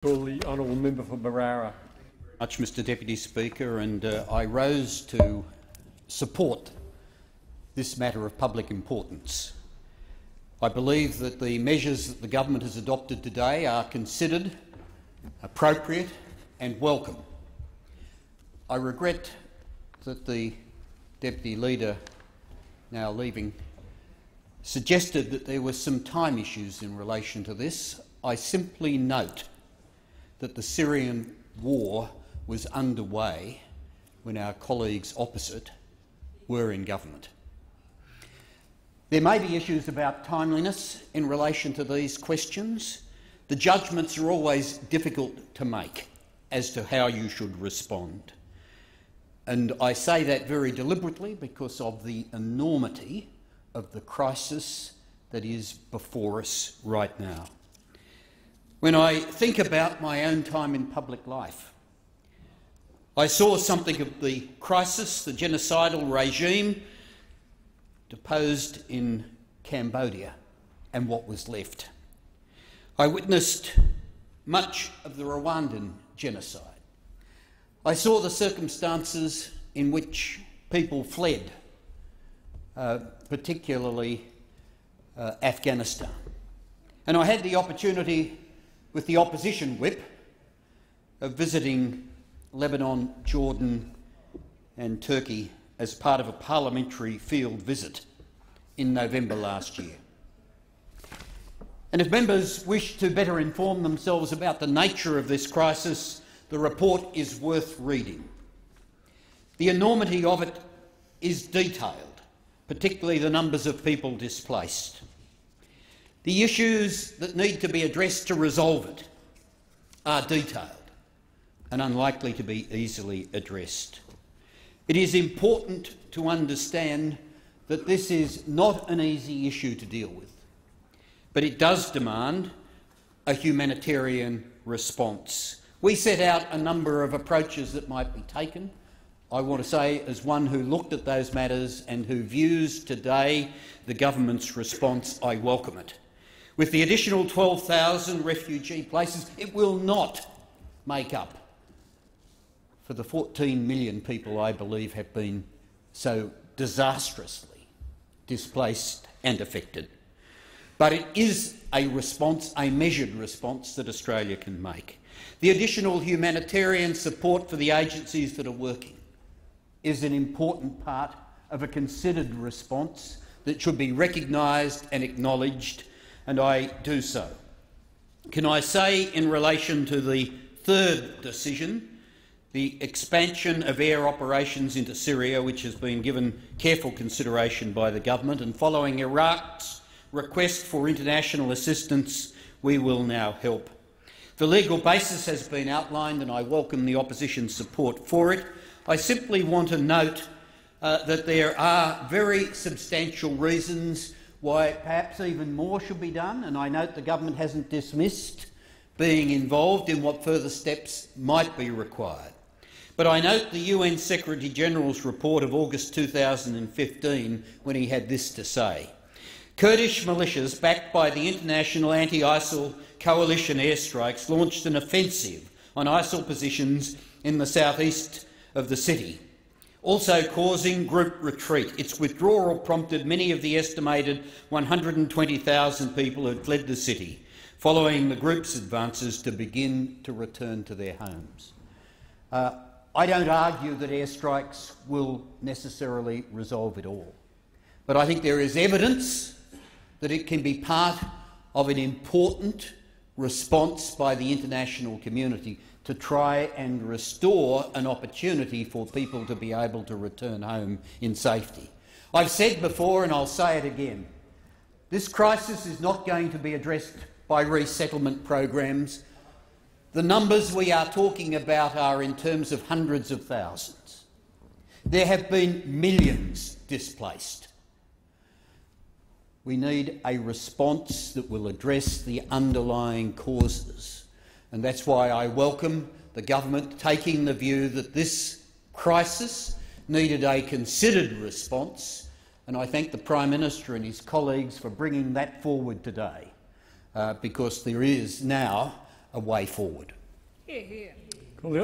Call the honourable member for Barara. Much, Mr Deputy Speaker, and I rose to support this matter of public importance. I believe that the measures that the government has adopted today are considered, appropriate and welcome. I regret that the Deputy Leader, now leaving, suggested that there were some time issues in relation to this. I simply note that the Syrian war was underway when our colleagues opposite were in government. There may be issues about timeliness in relation to these questions. The judgments are always difficult to make as to how you should respond. And I say that very deliberately because of the enormity of the crisis that is before us right now. When I think about my own time in public life, I saw something of the crisis, the genocidal regime deposed in Cambodia and what was left. I witnessed much of the Rwandan genocide. I saw the circumstances in which people fled, particularly Afghanistan. And I had the opportunity with the opposition whip of visiting Lebanon, Jordan and Turkey as part of a parliamentary field visit in November last year. And if members wish to better inform themselves about the nature of this crisis, the report is worth reading. The enormity of it is detailed, particularly the numbers of people displaced. The issues that need to be addressed to resolve it are detailed and unlikely to be easily addressed. It is important to understand that this is not an easy issue to deal with, but it does demand a humanitarian response. We set out a number of approaches that might be taken. I want to say, as one who looked at those matters and who views today the government's response, I welcome it. With the additional 12,000 refugee places, it will not make up for the 14 million people I believe have been so disastrously displaced and affected. But it is a response, a measured response that Australia can make. The additional humanitarian support for the agencies that are working is an important part of a considered response that should be recognised and acknowledged, and I do so. Can I say, in relation to the third decision, the expansion of air operations into Syria, which has been given careful consideration by the government, and following Iraq's request for international assistance, we will now help. The legal basis has been outlined and I welcome the opposition's support for it. I simply want to note that there are very substantial reasons why perhaps even more should be done, and I note the government hasn't dismissed being involved in what further steps might be required. But I note the UN Secretary-General's report of August 2015 when he had this to say. Kurdish militias backed by the international anti-ISIL coalition airstrikes launched an offensive on ISIL positions in the southeast of the city, also causing group retreat. Its withdrawal prompted many of the estimated 120,000 people who had fled the city, following the group's advances, to begin to return to their homes. I don't argue that airstrikes will necessarily resolve it all, but I think there is evidence that it can be part of an important response by the international community to try and restore an opportunity for people to be able to return home in safety. I've said before, and I'll say it again, this crisis is not going to be addressed by resettlement programs. The numbers we are talking about are in terms of hundreds of thousands. There have been millions displaced. We need a response that will address the underlying causes, and that's why I welcome the government taking the view that this crisis needed a considered response, and I thank the Prime Minister and his colleagues for bringing that forward today, because there is now a way forward. Hear, hear. Call